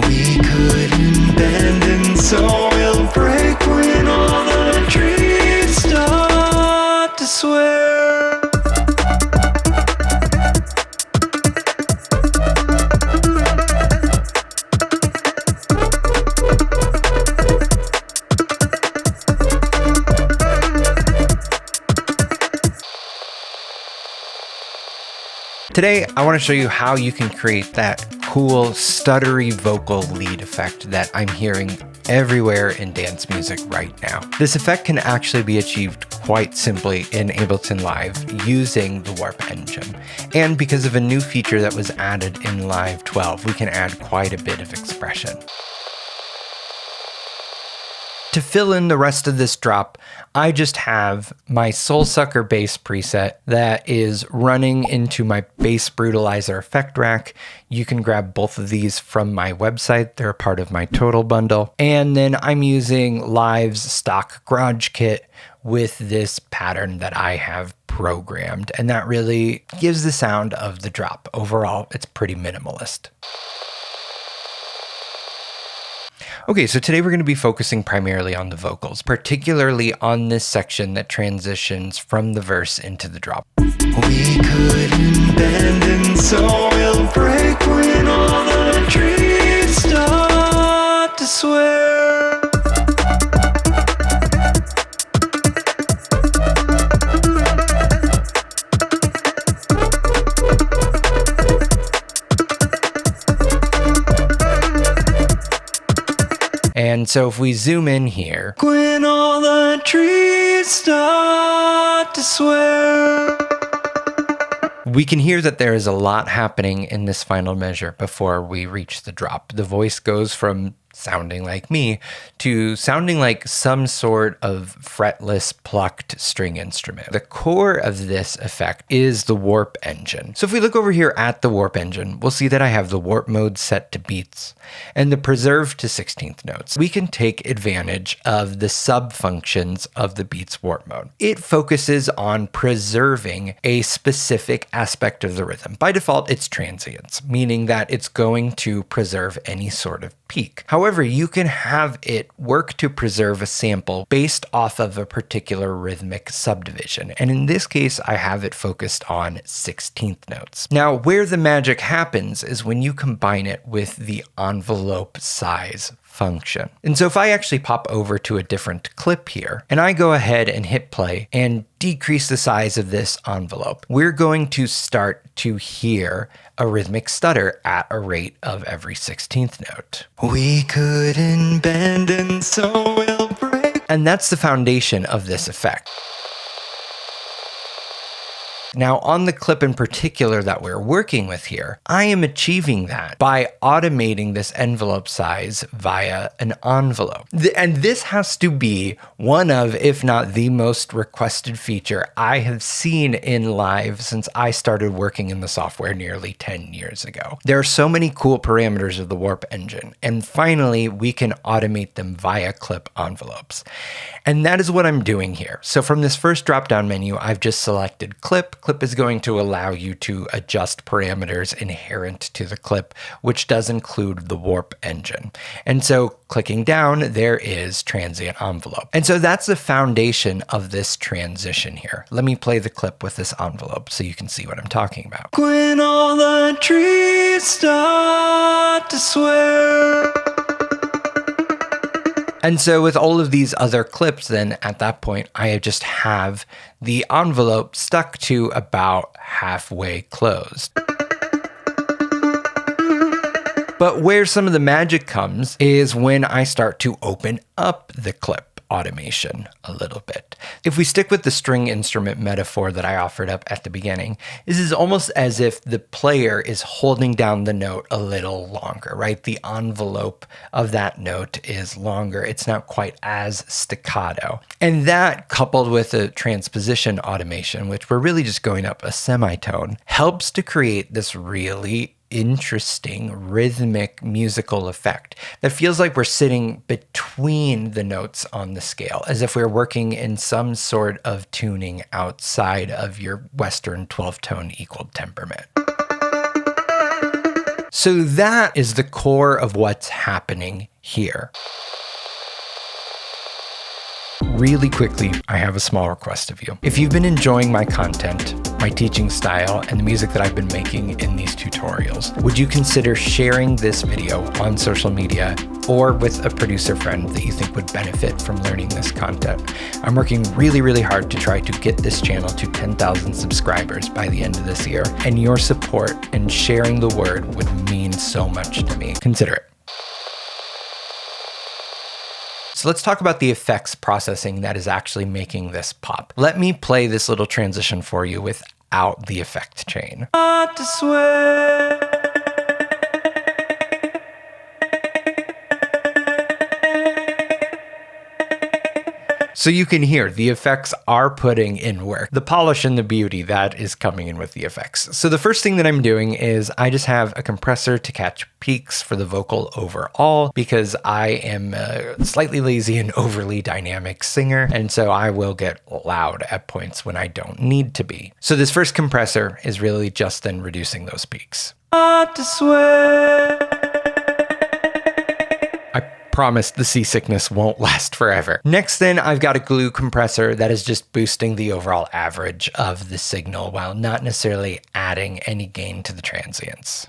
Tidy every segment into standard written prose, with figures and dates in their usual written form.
We couldn't bend and so we'll break when all the trees start to swear. Today, I want to show you how you can create that cool, stuttery vocal lead effect that I'm hearing everywhere in dance music right now. This effect can actually be achieved quite simply in Ableton Live using the Warp engine. And because of a new feature that was added in Live 12, we can add quite a bit of expression. To fill in the rest of this drop, I just have my Soul Sucker bass preset that is running into my bass brutalizer effect rack. You can grab both of these from my website. They're a part of my total bundle. And then I'm using Live's stock garage kit with this pattern that I have programmed. And that really gives the sound of the drop. Overall, it's pretty minimalist. Okay, so today we're going to be focusing primarily on the vocals, particularly on this section that transitions from the verse into the drop. We couldn't bend and so we'll break when all the trees start to swear. And so if we zoom in here, when all the trees start to swear, we can hear that there is a lot happening in this final measure before we reach the drop. The voice goes from sounding like me to sounding like some sort of fretless plucked string instrument. The core of this effect is the Warp engine. So if we look over here at the Warp engine, we'll see that I have the warp mode set to beats and the preserve to 16th notes. We can take advantage of the sub functions of the beats warp mode. It focuses on preserving a specific aspect of the rhythm. By default, it's transients, meaning that it's going to preserve any sort of peak. However, you can have it work to preserve a sample based off of a particular rhythmic subdivision. And in this case, I have it focused on 16th notes. Now, where the magic happens is when you combine it with the envelope size function. And so if I actually pop over to a different clip here, and I go ahead and hit play and decrease the size of this envelope, we're going to start to hear a rhythmic stutter at a rate of every 16th note. We couldn't bend and so we'll break. And that's the foundation of this effect. Now, on the clip in particular that we're working with here, I am achieving that by automating this envelope size via an envelope. And this has to be one of, if not the most requested feature I have seen in Live since I started working in the software nearly 10 years ago. There are so many cool parameters of the Warp engine, and finally, we can automate them via clip envelopes. And that is what I'm doing here. So from this first drop-down menu, I've just selected clip. Clip is going to allow you to adjust parameters inherent to the clip, which does include the Warp engine. And so clicking down, there is transient envelope. And so that's the foundation of this transition here. Let me play the clip with this envelope so you can see what I'm talking about. When all the trees start to swear. And so with all of these other clips, then at that point, I just have the envelope stuck to about halfway closed. But where some of the magic comes is when I start to open up the clip automation a little bit. If we stick with the string instrument metaphor that I offered up at the beginning, this is almost as if the player is holding down the note a little longer, right? The envelope of that note is longer. It's not quite as staccato. And that, coupled with a transposition automation, which we're really just going up a semitone, helps to create this really interesting rhythmic musical effect that feels like we're sitting between the notes on the scale, as if we're working in some sort of tuning outside of your Western 12-tone equal temperament. So that is the core of what's happening here. Really quickly, I have a small request of you. If you've been enjoying my content, my teaching style, and the music that I've been making in these tutorials, would you consider sharing this video on social media or with a producer friend that you think would benefit from learning this content? I'm working really, really hard to try to get this channel to 10,000 subscribers by the end of this year, and your support and sharing the word would mean so much to me. Consider it. So let's talk about the effects processing that is actually making this pop. Let me play this little transition for you without the effect chain. So you can hear the effects are putting in work. The polish and the beauty, that is coming in with the effects. So the first thing that I'm doing is I just have a compressor to catch peaks for the vocal overall, because I am a slightly lazy and overly dynamic singer, and so I will get loud at points when I don't need to be. So this first compressor is really just then reducing those peaks. Promise the seasickness won't last forever. Next then, I've got a glue compressor that is just boosting the overall average of the signal while not necessarily adding any gain to the transients.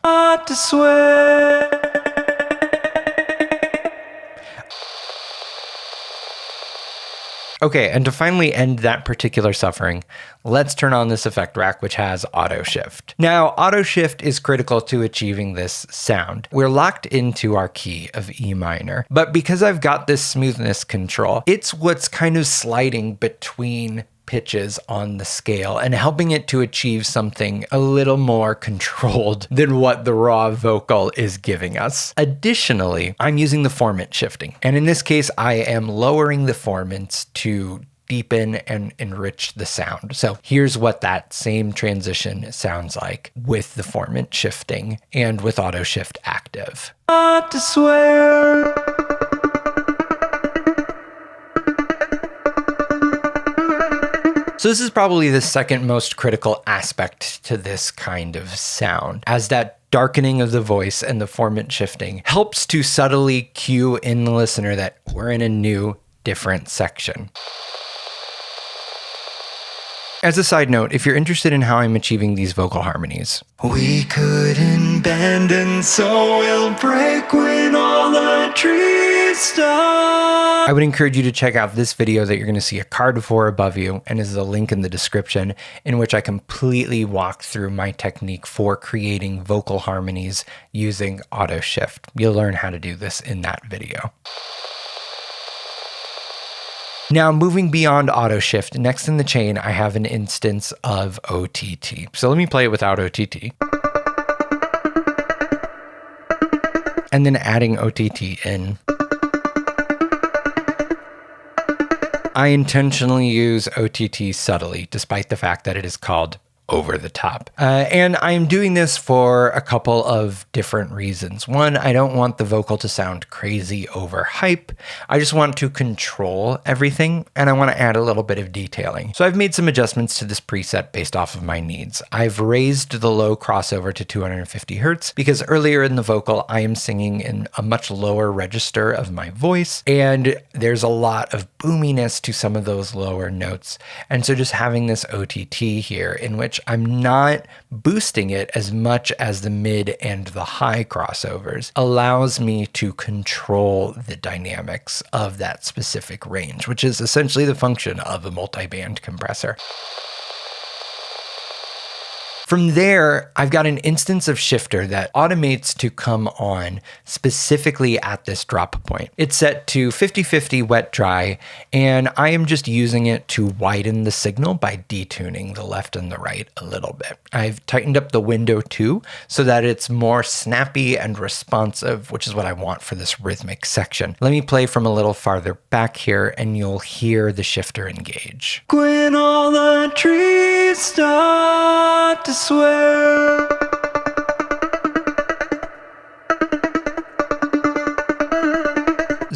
Okay, and to finally end that particular suffering, let's turn on this effect rack, which has auto shift. Now, auto shift is critical to achieving this sound. We're locked into our key of E minor, but because I've got this smoothness control, it's what's kind of sliding between pitches on the scale and helping it to achieve something a little more controlled than what the raw vocal is giving us. Additionally, I'm using the formant shifting, and in this case, I am lowering the formants to deepen and enrich the sound. So here's what that same transition sounds like with the formant shifting and with auto shift active. So this is probably the second most critical aspect to this kind of sound, as that darkening of the voice and the formant shifting helps to subtly cue in the listener that we're in a new, different section. As a side note, if you're interested in how I'm achieving these vocal harmonies, we couldn't bend and so we'll break when all the trees stop. I would encourage you to check out this video that you're going to see a card for above you, and is a link in the description, in which I completely walk through my technique for creating vocal harmonies using auto shift. You'll learn how to do this in that video. Now, moving beyond auto shift, next in the chain, I have an instance of OTT. So let me play it without OTT. And then adding OTT in. I intentionally use OTT subtly, despite the fact that it is called over the top. And I'm doing this for a couple of different reasons. One, I don't want the vocal to sound crazy over hype. I just want to control everything, and I want to add a little bit of detailing. So I've made some adjustments to this preset based off of my needs. I've raised the low crossover to 250 hertz because earlier in the vocal, I am singing in a much lower register of my voice, and there's a lot of boominess to some of those lower notes. And so just having this OTT here, in which I'm not boosting it as much as the mid and the high crossovers, allows me to control the dynamics of that specific range, which is essentially the function of a multi-band compressor. From there, I've got an instance of shifter that automates to come on specifically at this drop point. It's set to 50-50 wet dry, and I am just using it to widen the signal by detuning the left and the right a little bit. I've tightened up the window too, so that it's more snappy and responsive, which is what I want for this rhythmic section. Let me play from a little farther back here, and you'll hear the shifter engage. When all the trees start to swear.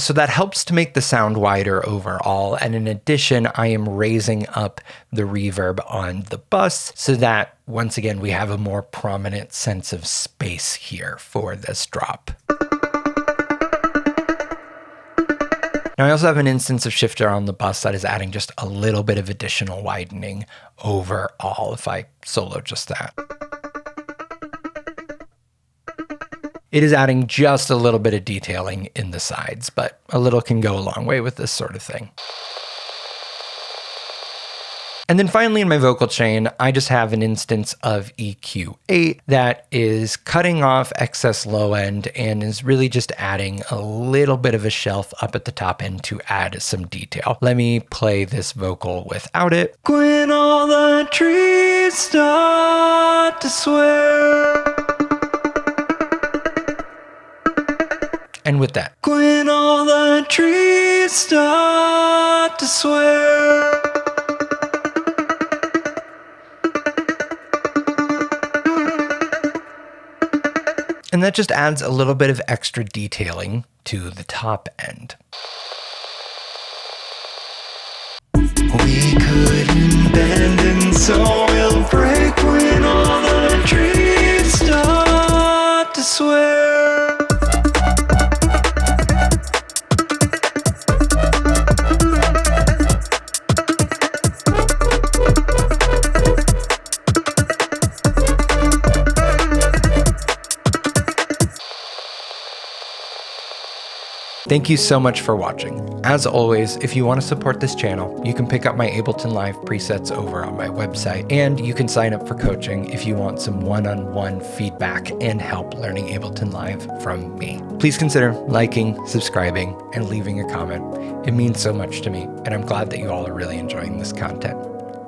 So that helps to make the sound wider overall. And in addition, I am raising up the reverb on the bus so that, once again, we have a more prominent sense of space here for this drop. Now I also have an instance of shifter on the bus that is adding just a little bit of additional widening overall if I solo just that. It is adding just a little bit of detailing in the sides, but a little can go a long way with this sort of thing. And then finally in my vocal chain, I just have an instance of EQ8 that is cutting off excess low end and is really just adding a little bit of a shelf up at the top end to add some detail. Let me play this vocal without it. When all the trees start to sway. And with that. When all the trees start to sway. And that just adds a little bit of extra detailing to the top end. We couldn't bend and so we'll break when all the trees start to sway. Thank you so much for watching. As always, if you want to support this channel, you can pick up my Ableton Live presets over on my website, and you can sign up for coaching if you want some one-on-one feedback and help learning Ableton Live from me. Please consider liking, subscribing, and leaving a comment. It means so much to me, and I'm glad that you all are really enjoying this content.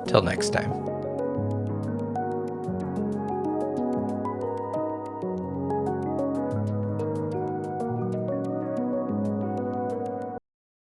Till next time.